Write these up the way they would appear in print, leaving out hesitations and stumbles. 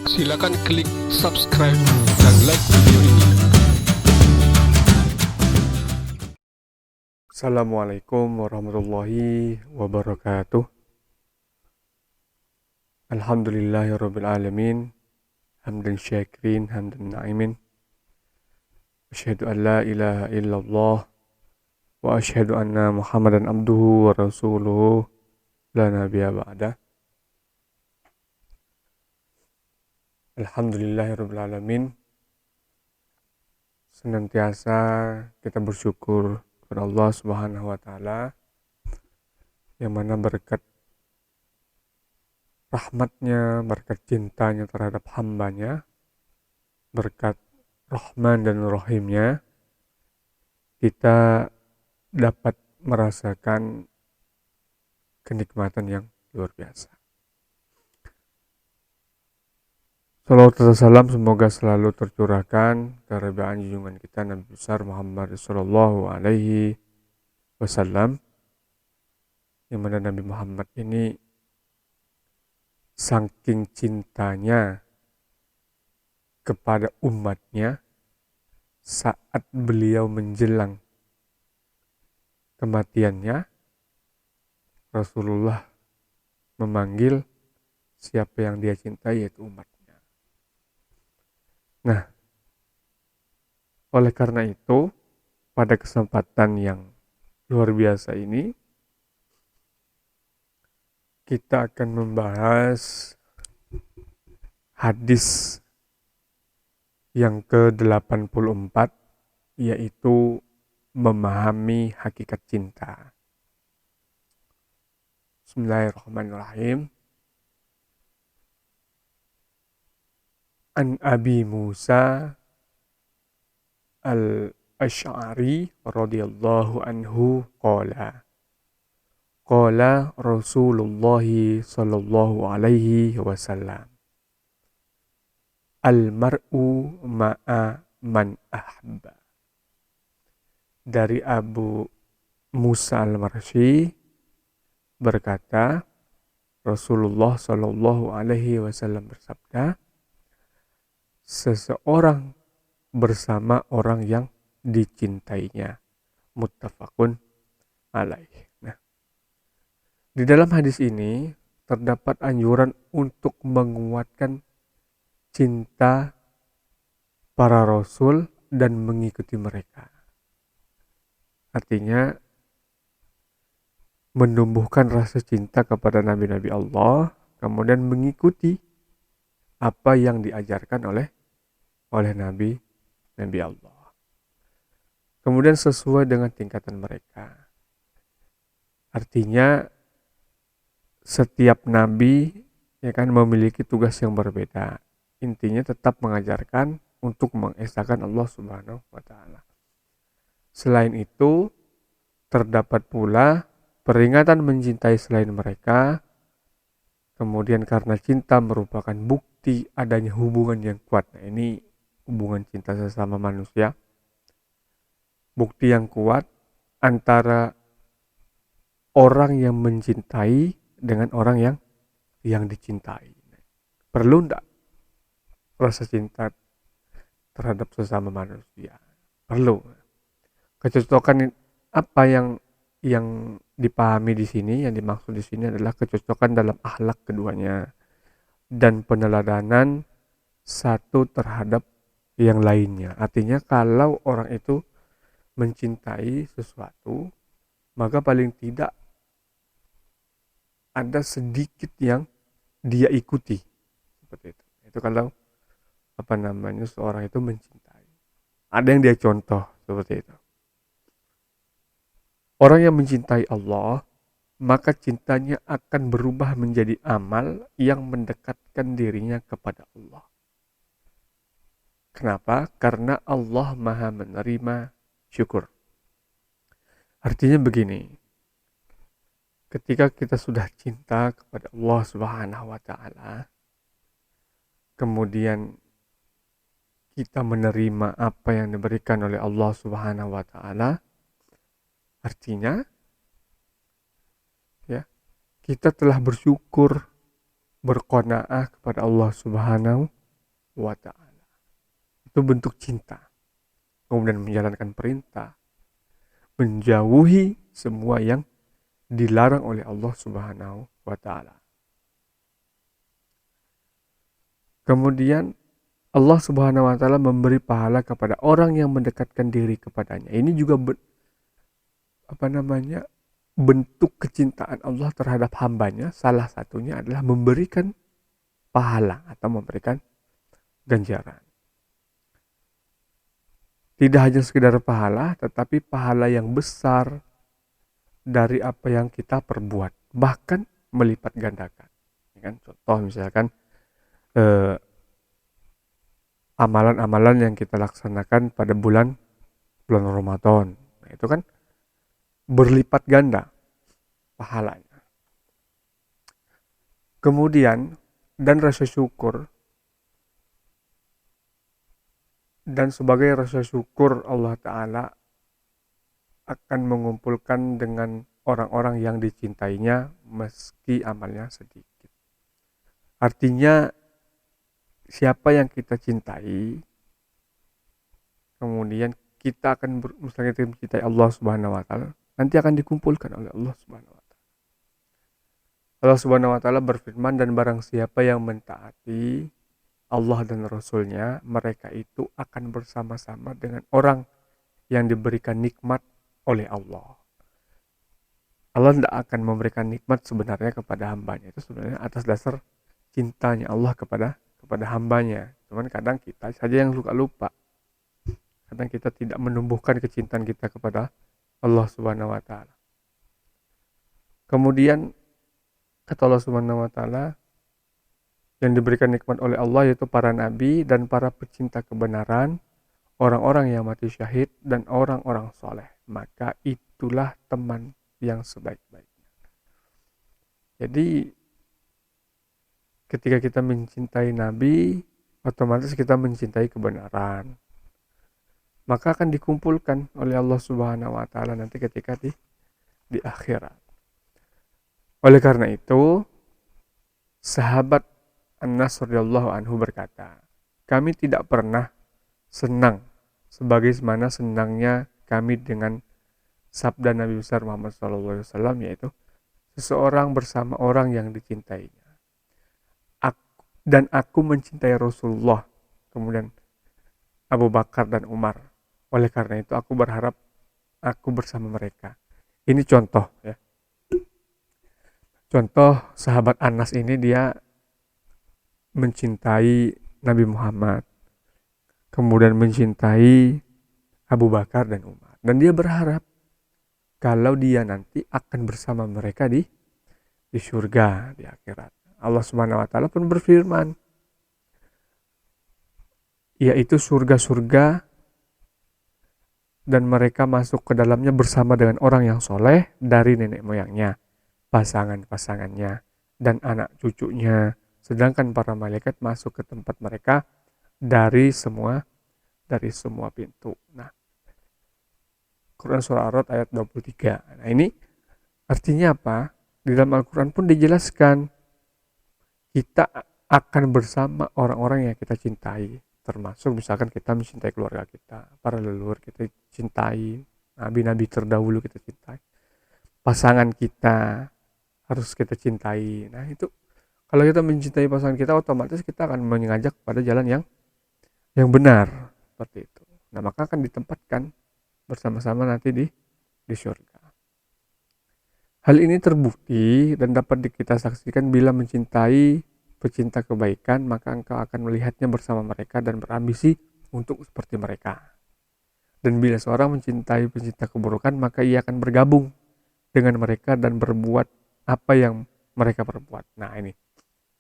Silakan klik subscribe dan like video ini. Assalamualaikum warahmatullahi wabarakatuh. Alhamdulillahirabbil alamin. Hamdan syakirin, hamdan na'imin. Asyhadu an la ilaha illallah wa asyhadu anna Muhammadan abduhu wa rasuluhu la nabiyya ba'da. Alhamdulillahirabbil alamin. Senantiasa kita bersyukur kepada Allah Subhanahu wa taala yang mana berkat rahmatnya, berkat cintanya terhadap hambanya, berkat Rahman dan Rahimnya, kita dapat merasakan kenikmatan yang luar biasa. Salawat dan salam semoga selalu tercurahkan kepada junjungan kita Nabi besar Muhammad sallallahu alaihi wasallam, yang mana Nabi Muhammad ini saking cintanya kepada umatnya, saat beliau menjelang kematiannya, Rasulullah memanggil siapa yang dia cintai, yaitu umatnya. Nah, oleh karena itu, pada kesempatan yang luar biasa ini, kita akan membahas hadis yang ke-84, yaitu memahami hakikat cinta. Bismillahirrahmanirrahim. An Abi Musa al-Asy'ari radhiyallahu anhu qala Rasulullah sallallahu alaihi wasallam, al-mar'u ma'a man ahabba. Dari Abu Musa al-Marsyi berkata, Rasulullah sallallahu alaihi wasallam bersabda, seseorang bersama orang yang dicintainya. Muttafaqun alaih. Nah, di dalam hadis ini terdapat anjuran untuk menguatkan cinta para rasul dan mengikuti mereka. Artinya menumbuhkan rasa cinta kepada nabi-nabi Allah, kemudian mengikuti apa yang diajarkan oleh nabi Allah. Kemudian sesuai dengan tingkatan mereka. Artinya setiap nabi ya kan memiliki tugas yang berbeda. Intinya tetap mengajarkan untuk mengesahkan Allah Subhanahu wa taala. Selain itu, terdapat pula peringatan mencintai selain mereka. Kemudian karena cinta merupakan bukti adanya hubungan yang kuat. Nah, ini hubungan cinta sesama manusia. Bukti yang kuat antara orang yang mencintai dengan orang yang dicintai. Perlu enggak rasa cinta terhadap sesama manusia? Perlu. Kecocokan apa yang dipahami di sini, yang dimaksud di sini adalah kecocokan dalam akhlak keduanya dan peneladanan satu terhadap yang lainnya. Artinya kalau orang itu mencintai sesuatu, maka paling tidak ada sedikit yang dia ikuti. Seperti itu. Itu kalau seorang itu mencintai. Ada yang dia contoh seperti itu. Orang yang mencintai Allah, maka cintanya akan berubah menjadi amal yang mendekatkan dirinya kepada Allah. Kenapa? Karena Allah Maha menerima syukur. Artinya begini, ketika kita sudah cinta kepada Allah Subhanahu wa taala, kemudian kita menerima apa yang diberikan oleh Allah Subhanahu wa taala, artinya ya, kita telah bersyukur berqanaah kepada Allah Subhanahu wa Ta'ala. Itu bentuk cinta. Kemudian menjalankan perintah, menjauhi semua yang dilarang oleh Allah Subhanahu wa Ta'ala. Kemudian Allah Subhanahu wa Ta'ala memberi pahala kepada orang yang mendekatkan diri kepadanya. Ini juga bentuk kecintaan Allah terhadap hambanya. Salah satunya adalah memberikan pahala atau memberikan ganjaran. Tidak hanya sekedar pahala, tetapi pahala yang besar dari apa yang kita perbuat, bahkan melipat gandakan. Contoh misalkan amalan-amalan yang kita laksanakan pada bulan Ramadan, nah, itu kan berlipat ganda pahalanya. Kemudian dan rasa syukur, dan sebagai rasa syukur Allah Ta'ala akan mengumpulkan dengan orang-orang yang dicintainya meski amalnya sedikit. Artinya siapa yang kita cintai, kemudian kita akan misalnya kita mencintai Allah Subhanahu wa Ta'ala, nanti akan dikumpulkan oleh Allah Subhanahu wa Ta'ala. Allah Subhanahu wa Ta'ala berfirman, dan barang siapa yang mentaati Allah dan Rasulnya, mereka itu akan bersama-sama dengan orang yang diberikan nikmat oleh Allah. Allah tidak akan memberikan nikmat sebenarnya kepada hambanya, itu sebenarnya atas dasar cintanya Allah kepada hambanya. Cuman kadang kita saja yang lupa. Kadang kita tidak menumbuhkan kecintaan kita kepada Allah Subhanahu wa Ta'ala. Kemudian kata Allah Subhanahu wa Ta'ala, yang diberikan nikmat oleh Allah yaitu para nabi dan para pecinta kebenaran, orang-orang yang mati syahid dan orang-orang soleh. Maka itulah teman yang sebaik-baiknya. Jadi ketika kita mencintai nabi, otomatis kita mencintai kebenaran. Maka akan dikumpulkan oleh Allah Subhanahu wa Ta'ala nanti ketika di akhirat. Oleh karena itu, sahabat Anas radhiyallahu anhu berkata, kami tidak pernah senang sebagaimana senangnya kami dengan sabda Nabi besar Muhammad SAW, yaitu seseorang bersama orang yang dicintainya. Dan aku mencintai Rasulullah, kemudian Abu Bakar dan Umar. Oleh karena itu aku berharap aku bersama mereka. Ini contoh ya. Contoh sahabat Anas ini dia mencintai Nabi Muhammad, kemudian mencintai Abu Bakar dan Umar. Dan dia berharap kalau dia nanti akan bersama mereka di surga, di akhirat. Allah Subhanahu wa Ta'ala pun berfirman, yaitu surga-surga dan mereka masuk ke dalamnya bersama dengan orang yang soleh dari nenek moyangnya, pasangan-pasangannya, dan anak cucunya. Sedangkan para malaikat masuk ke tempat mereka dari semua pintu. Nah, Quran Surah Ar-Ra'd ayat 23. Nah, ini artinya apa? Di dalam Al-Quran pun dijelaskan kita akan bersama orang-orang yang kita cintai. Termasuk misalkan kita mencintai keluarga kita, para leluhur kita cintai, nabi-nabi terdahulu kita cintai, pasangan kita harus kita cintai. Nah itu, kalau kita mencintai pasangan kita, otomatis kita akan mengajak pada jalan yang benar, seperti itu. Nah maka akan ditempatkan bersama-sama nanti di surga. Hal ini terbukti dan dapat kita saksikan bila mencintai pecinta kebaikan, maka engkau akan melihatnya bersama mereka dan berambisi untuk seperti mereka. Dan bila seorang mencintai pecinta keburukan, maka ia akan bergabung dengan mereka dan berbuat apa yang mereka perbuat. Nah ini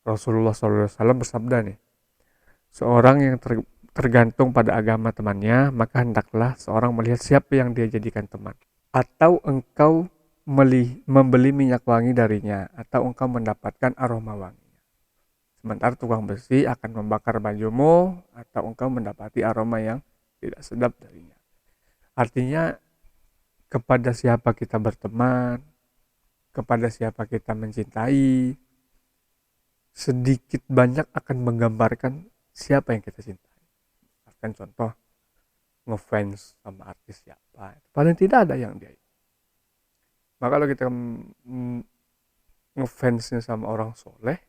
Rasulullah SAW bersabda nih, seorang yang tergantung pada agama temannya, maka hendaklah seorang melihat siapa yang dia jadikan teman. Atau engkau membeli minyak wangi darinya, atau engkau mendapatkan aroma wangi. Sementara tukang besi akan membakar bajumu, atau engkau mendapati aroma yang tidak sedap darinya. Artinya kepada siapa kita berteman, kepada siapa kita mencintai, sedikit banyak akan menggambarkan siapa yang kita cintai. Misalkan contoh, ngefans sama artis siapa, paling tidak ada yang dia. Maka kalau kita ngefansnya sama orang soleh,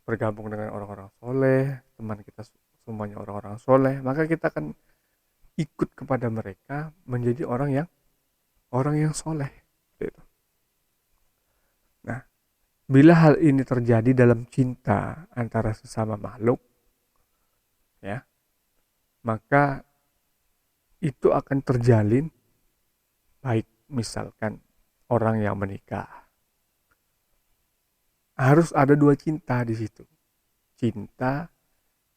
bergabung dengan orang-orang soleh, teman kita semuanya orang-orang soleh, maka kita akan ikut kepada mereka menjadi orang yang soleh. Gitu. Nah, bila hal ini terjadi dalam cinta antara sesama makhluk, ya, maka itu akan terjalin baik. Misalkan orang yang menikah, harus ada dua cinta di situ. Cinta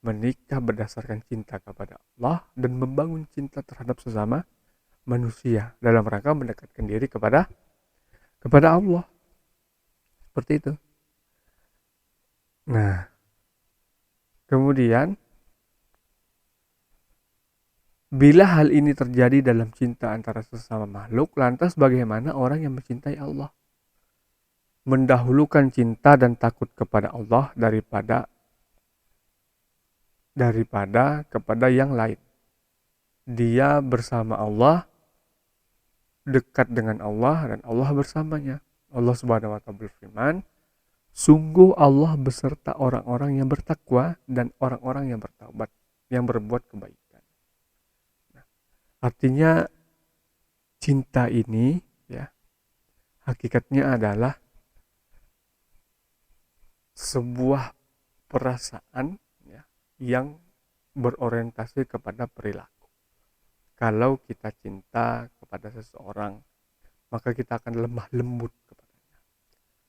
menikah berdasarkan cinta kepada Allah dan membangun cinta terhadap sesama manusia dalam rangka mendekatkan diri kepada Allah. Seperti itu. Nah, kemudian bila hal ini terjadi dalam cinta antara sesama makhluk, lantas bagaimana orang yang mencintai Allah? Mendahulukan cinta dan takut kepada Allah daripada kepada yang lain. Dia bersama Allah, dekat dengan Allah, dan Allah bersamanya. Allah Subhanahu wa Ta'ala berfirman, sungguh Allah beserta orang-orang yang bertakwa dan orang-orang yang bertaubat, yang berbuat kebaikan. Artinya cinta ini, ya, hakikatnya adalah sebuah perasaan, ya, yang berorientasi kepada perilaku. Kalau kita cinta kepada seseorang, maka kita akan lemah lembut kepadanya,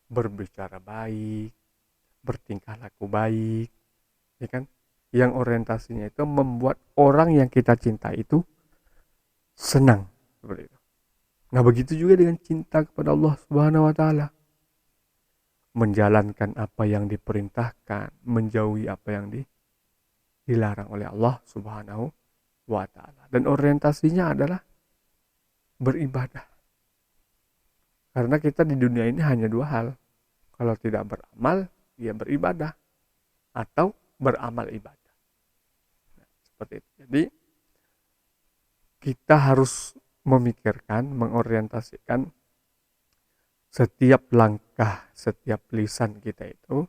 berbicara baik, bertingkah laku baik, ya kan? Yang orientasinya itu membuat orang yang kita cinta itu senang, seperti itu. Nah, begitu juga dengan cinta kepada Allah Subhanahu wa Ta'ala. Menjalankan apa yang diperintahkan, menjauhi apa yang dilarang oleh Allah Subhanahu wa Ta'ala. Dan orientasinya adalah beribadah. Karena kita di dunia ini hanya dua hal. Kalau tidak beramal, ya beribadah. Atau beramal ibadah. Nah, seperti itu. Jadi kita harus memikirkan, mengorientasikan setiap langkah, setiap lisan kita itu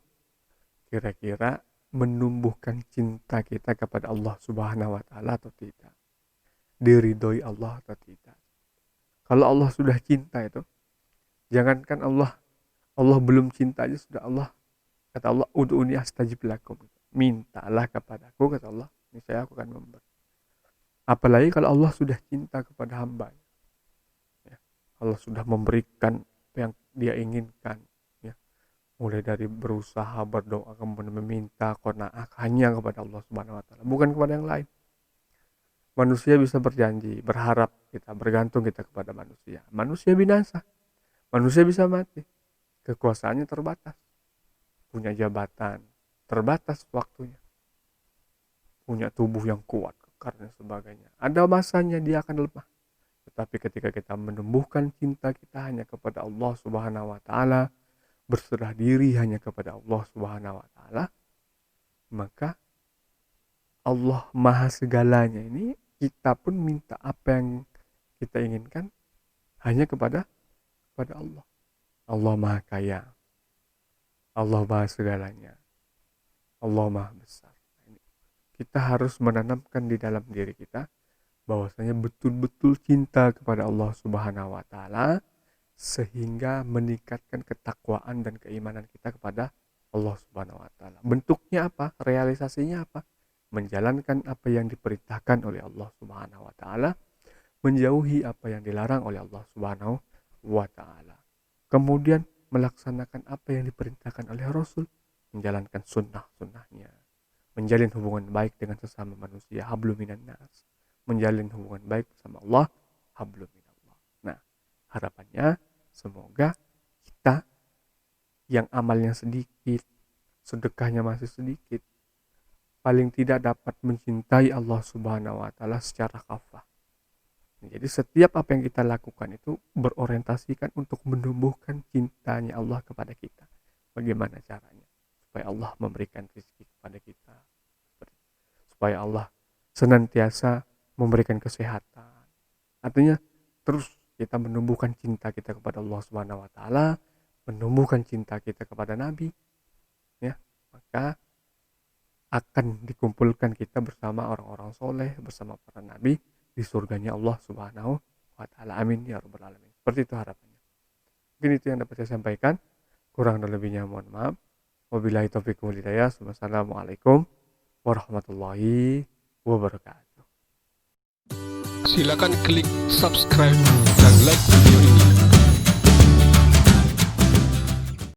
kira-kira menumbuhkan cinta kita kepada Allah Subhanahu wa Ta'ala atau tidak, diridhoi Allah atau tidak. Kalau Allah sudah cinta itu, jangankan Allah belum cinta aja sudah Allah, kata Allah, ud'uni astajib lakum, mintalah kepadaku, kata Allah, niscaya aku akan memberi. Apalagi kalau Allah sudah cinta kepada hamba, ya, Allah sudah memberikan apa yang dia inginkan, ya, mulai dari berusaha, berdoa, kemudian meminta qanaah hanya kepada Allah Subhanahu wa Ta'ala, bukan kepada yang lain. Manusia bisa berjanji, berharap kita, bergantung kita kepada manusia. Manusia binasa, manusia bisa mati, kekuasaannya terbatas, punya jabatan terbatas waktunya, punya tubuh yang kuat dan sebagainya. Ada masanya dia akan lemah. Tetapi ketika kita menumbuhkan cinta kita hanya kepada Allah Subhanahu wa Ta'ala, berserah diri hanya kepada Allah Subhanahu wa Ta'ala, maka Allah Maha segalanya ini, kita pun minta apa yang kita inginkan hanya kepada Allah. Allah Maha Kaya, Allah Maha segalanya, Allah Maha besar. Kita harus menanamkan di dalam diri kita bahwasanya betul-betul cinta kepada Allah Subhanahu wa Ta'ala, sehingga meningkatkan ketakwaan dan keimanan kita kepada Allah Subhanahu wa Ta'ala. Bentuknya apa? Realisasinya apa? Menjalankan apa yang diperintahkan oleh Allah Subhanahu wa Ta'ala, menjauhi apa yang dilarang oleh Allah Subhanahu wa Ta'ala. Kemudian melaksanakan apa yang diperintahkan oleh Rasul, menjalankan sunnah-sunnahnya, menjalin hubungan baik dengan sesama manusia, hablum minan nas, menjalin hubungan baik bersama Allah, hablum minallah. Nah, harapannya semoga kita yang amalnya sedikit, sedekahnya masih sedikit, paling tidak dapat mencintai Allah Subhanahu wa Ta'ala secara kafah. Jadi setiap apa yang kita lakukan itu berorientasikan untuk menumbuhkan cintanya Allah kepada kita. Bagaimana caranya? supaya Allah memberikan rezeki kepada kita, supaya Allah senantiasa memberikan kesehatan. Artinya terus kita menumbuhkan cinta kita kepada Allah Subhanahu wa taala, menumbuhkan cinta kita kepada Nabi, ya. Maka akan dikumpulkan kita bersama orang-orang soleh, bersama para nabi di surganya Allah Subhanahu wa taala. Amin ya rabbal alamin. Seperti itu harapannya. Mungkin itu yang dapat saya sampaikan. Kurang dan lebihnya mohon maaf. Wabillahi taufiq wal hidayah. Wassalamualaikum warahmatullahi wabarakatuh. Silakan klik subscribe dan like video ini.